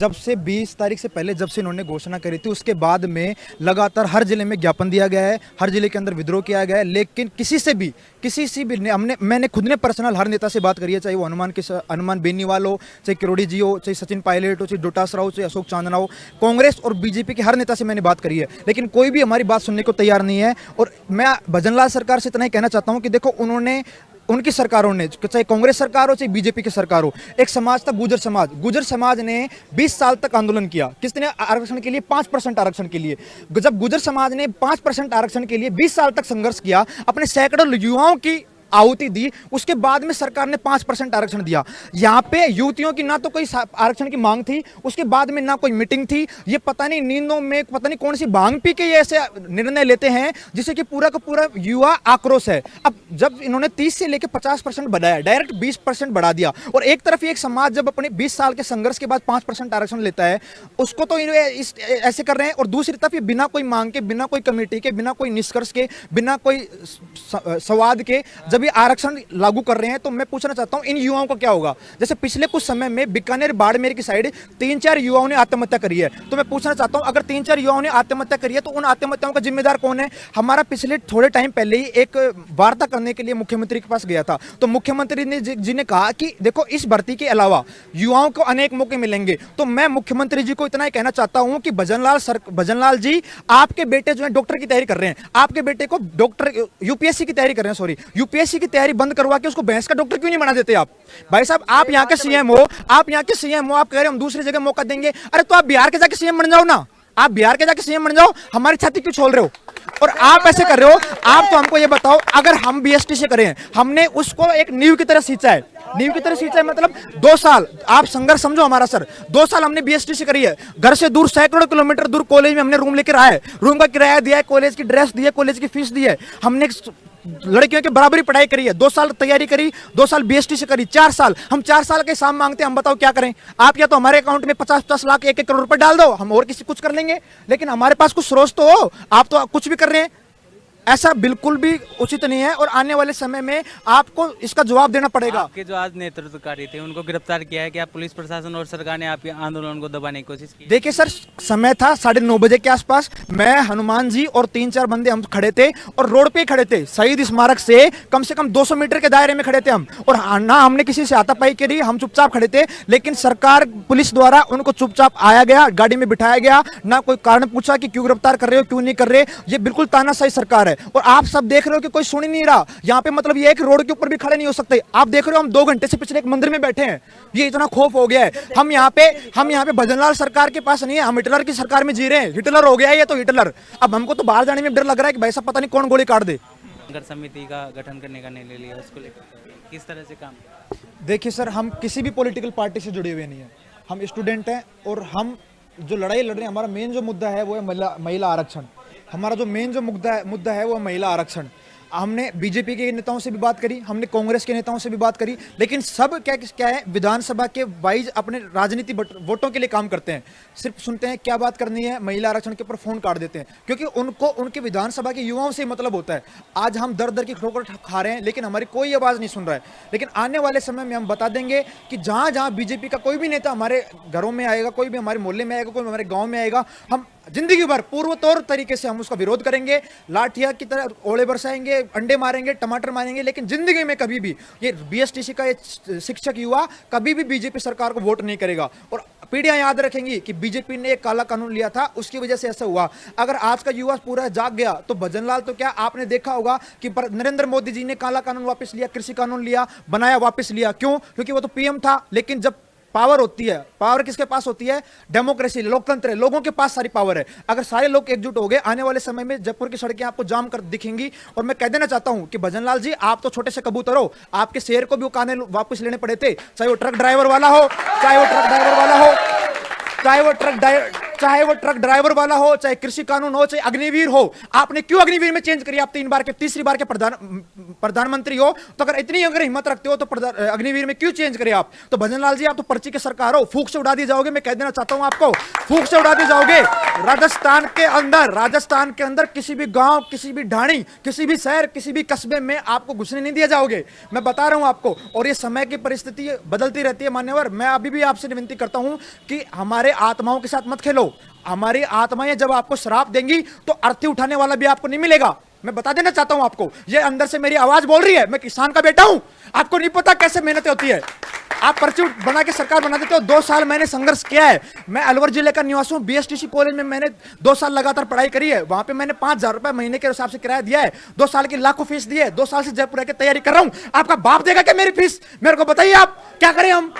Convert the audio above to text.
जब से 20 तारीख से पहले जब से इन्होंने घोषणा करी थी उसके बाद में लगातार हर जिले में ज्ञापन दिया गया है, हर जिले के अंदर विद्रोह किया गया है, लेकिन किसी से भी मैंने खुद ने पर्सनल हर नेता से बात करी है, चाहे वो हनुमान बेनीवाल हो, चाहे किरोड़ी जी हो, चाहे सचिन पायलट हो, चाहे डोटासरा हो, चाहे अशोक चांदना हो, कांग्रेस और बीजेपी के हर नेता से मैंने बात करी है, लेकिन कोई भी हमारी बात सुनने को तैयार नहीं है। और मैं भजनलाल सरकार से इतना ही कहना चाहता हूँ कि देखो, उनकी सरकारों ने, चाहे कांग्रेस सरकार हो चाहे बीजेपी की सरकार हो, एक समाज था गुजर समाज ने 20 साल तक आंदोलन किया। किसने? आरक्षण के लिए, 5% आरक्षण के लिए। जब गुजर समाज ने 5% आरक्षण के लिए 20 साल तक संघर्ष किया, अपने सैकड़ों युवाओं की आहुति दी, उसके बाद में सरकार ने 5% आरक्षण दिया। यहाँ पे युवतियों की ना तो कोई आरक्षण की मांग थी, उसके बाद में ना कोई मीटिंग थी। ये पता नहीं नींदों में पता नहीं कौन सी भांग पी के ये ऐसे निर्णय लेते हैं जिससे कि पूरा का पूरा युवा आक्रोश है। अब जब इन्होंने 30 से लेकर 50% बढ़ाया, डायरेक्ट 20% बढ़ा दिया, और एक तरफ एक समाज जब अपने 20 साल के संघर्ष के बाद 5% आरक्षण लेता है, उसको तो ऐसे कर रहे हैं, और दूसरी तरफ ये बिना कोई मांग के, बिना कोई कमेटी के, बिना कोई निष्कर्ष के, बिना कोई संवाद के जब ये आरक्षण लागू कर रहे हैं, तो मैं पूछना चाहता हूं इन युवाओं को क्या होगा। जैसे पिछले कुछ समय में बीकानेर बाड़मेर की साइड 3-4 युवाओं ने आत्महत्या करी है, तो मैं पूछना चाहता हूं अगर 3-4 युवाओं ने आत्महत्या करी है तो उन आत्महत्याओं का जिम्मेदार कौन है? हमारा पिछले थोड़े टाइम पहले ही एक वार्ता करने के लिए मुख्यमंत्री के पास गया था, तो मुख्यमंत्री ने जी ने कहा कि देखो, इस भर्ती के अलावा युवाओं को अनेक मौके मिलेंगे। तो मैं मुख्यमंत्री जी को इतना ही कहना चाहता हूं कि भजनलाल जी, आपके बेटे जो है डॉक्टर की तैयारी कर रहे हैं, आपके बेटे को डॉक्टर यूपीएससी की तैयारी कर रहे हैं, सॉरी यूपीएससी की तैयारी बंद करवा के उसको भैंस का डॉक्टर क्यों नहीं बना देते आप? भाई साहब, आप यहाँ के सीएम हो, आप कह रहे हो हम दूसरी जगह मौका देंगे। अरे तो आप बिहार के जाके सीएम बन जाओ ना, आप बिहार के जाके सीएम बन जाओ, हमारी छाती क्यों छोड़ रहे हो? और आप ऐसे कर रहे हो। आप तो हमको ये बताओ, अगर हम बीएसटी से करें, हमने उसको एक नींव की तरह सींचा है, मतलब 2 साल आप संघर्ष समझो हमारा सर। 2 साल हमने बीएसटी से करी है, घर से दूर, सैकड़ों किलोमीटर दूर कॉलेज में हमने रूम लेकर आए, रूम का किराया दिया है, कॉलेज की ड्रेस दी है, कॉलेज की फीस दी है, हमने लड़कियों की बराबरी पढ़ाई करी है, 2 साल तैयारी करी, 2 साल बीएसटी से करी, 4 साल। हम 4 साल के साम मांगते हैं, हम बताओ क्या करें? आप या तो हमारे अकाउंट में 50-50 लाख, 1-1 करोड़ रुपए डाल दो, हम और किसी कुछ कर लेंगे, लेकिन हमारे पास कुछ स्रोत तो हो। आप तो कुछ भी कर रहे हैं, ऐसा बिल्कुल भी उचित नहीं है, और आने वाले समय में आपको इसका जवाब देना पड़ेगा। आपके जो आज नेतृत्वकारी थे उनको गिरफ्तार किया है, क्या पुलिस प्रशासन और सरकार ने आपके आंदोलन को दबाने की कोशिश की? देखिए सर, समय था 9:30 बजे के आसपास, मैं, हनुमान जी और 3-4 बंदे हम खड़े थे, और रोड पे खड़े थे, शहीद स्मारक से कम 200 मीटर के दायरे में खड़े थे हम, और ना हमने किसी से हाथापाई करी, हम चुपचाप खड़े थे। लेकिन सरकार, पुलिस द्वारा उनको चुपचाप आया गया, गाड़ी में बिठाया गया, ना कोई कारण पूछा कि क्यों गिरफ्तार कर रहे हो, क्यों नहीं कर रहे। ये बिल्कुल तानाशाही सरकार है, और आप सब देख रहे हो कि कोई सुन ही नहीं रहा। यहाँ पे मतलब ये है कि रोड के ऊपर भी खड़े नहीं हो सकते। आप देख रहे हो, हम 2 घंटे से पिछले एक मंदिर में बैठे हैं, ये इतना खौफ हो गया है। हम यहाँ पे भजनलाल सरकार के पास नहीं है, हम हिटलर की सरकार में जी रहे हैं। हिटलर हो गया है ये तो, हिटलर। अब हमको तो बाहर जाने में डर लग रहा है कि भाई साहब पता नहीं कौन गोली काट दे। संघर्ष समिति का गठन करने का निर्णय लिया, उसको लेकर किस तरह से काम? देखिए सर, हम किसी भी पॉलिटिकल पार्टी से जुड़े हुए नहीं है, हम स्टूडेंट हैं, और हम जो लड़ाई लड़ रहे हैं, हमारा मेन जो मुद्दा है वो है महिला आरक्षण। हमारा जो मेन जो मुद्दा है वो महिला आरक्षण। हमने बीजेपी के नेताओं से भी बात करी, हमने कांग्रेस के नेताओं से भी बात करी, लेकिन सब क्या है, विधानसभा के वाइज अपने राजनीति वोटों के लिए काम करते हैं। सिर्फ सुनते हैं क्या बात करनी है, महिला आरक्षण के ऊपर फोन काट देते हैं, क्योंकि उनको उनके विधानसभा के युवाओं से मतलब होता है। आज हम दर दर की ठोकर खा रहे हैं, लेकिन हमारी कोई आवाज नहीं सुन रहा है। लेकिन आने वाले समय में हम बता देंगे कि जहां जहां बीजेपी का कोई भी नेता हमारे घरों में आएगा, कोई भी हमारे मोहल्ले में आएगा, कोई हमारे गाँव में आएगा, हम जिंदगी भर पूर्वतौर तरीके से हम उसका विरोध करेंगे, लाठिया की तरह ओले बरसाएंगे, अंडे मारेंगे, टमाटर मारेंगे, लेकिन जिंदगी में कभी भी ये बीएसटीसी का ये शिक्षक युवा कभी भी बीजेपी सरकार को वोट नहीं करेगा। और पीढ़ियां याद रखेंगी कि बीजेपी ने एक काला कानून लिया था, उसकी वजह से ऐसा हुआ। अगर आज का युवा पूरा जाग गया तो भजनलाल तो क्या, आपने देखा होगा कि नरेंद्र मोदी जी ने काला कानून वापस लिया, कृषि कानून लिया, बनाया, वापस लिया। क्यों? क्योंकि वो तो पीएम था। लेकिन जब पावर होती है, पावर किसके पास होती है? डेमोक्रेसी, लोकतंत्र है, लोगों के पास सारी पावर है। अगर सारे लोग एकजुट हो गए, आने वाले समय में जयपुर की सड़कें आपको जाम कर दिखेंगी। और मैं कह देना चाहता हूं कि भजनलाल जी, आप तो छोटे से कबूतर हो, आपके शेर को भी वो काने वापस लेने पड़े थे, चाहे वो ट्रक ड्राइवर वाला हो, चाहे वो ट्रक चाहे वो ट्रक ड्राइवर वाला हो, चाहे कृषि कानून हो, चाहे अग्निवीर हो, आपने क्यों अग्निवीर में चेंज करिए? आप 3 बार के, तीसरी बार के प्रधानमंत्री हो, तो अगर हिम्मत रखते हो तो अग्निवीर में क्यों चेंज करिए आप? तो भजनलाल जी, आप तो पर्ची के सरकार हो, फूंक से उड़ा दी जाओगे। मैं कह देना चाहता हूं आपको, फूंक से उड़ा दी जाओगे। राजस्थान के अंदर किसी भी गांव, किसी भी ढाणी, किसी भी शहर, किसी भी कस्बे में आपको घुसने नहीं दिया जाओगे, मैं बता रहा हूं आपको। और ये समय की परिस्थिति बदलती रहती है मान्यवर। मैं अभी भी आपसे विनती करता हूं कि हमारे आत्माओं के साथ मत खेलो। हमारी आत्माएं जब आपको श्राप देंगी तो अर्थी उठाने वाला भी आपको नहीं मिलेगा। मैं बता देना चाहता हूं आपको, ये अंदर से मेरी आवाज बोल रही है। मैं किसान का बेटा हूं, आपको नहीं पता कैसे मेहनत होती है। आप पर्ची बना के सरकार बना देते हो। 2 साल मैंने संघर्ष किया है। मैं अलवर जिले का निवासी हूं। बीएसटीसी कॉलेज में मैंने 2 साल लगातार पढ़ाई करी है। वहां पे मैंने 5,000 रुपए महीने के हिसाब से किराया दिया है। 2 साल की लाखों फीस दी है। 2 साल से जयपुर की तैयारी कर रहा हूं। आपका बाप देगा क्या मेरी फीस? मेरे को बताइए, आप क्या करें हम?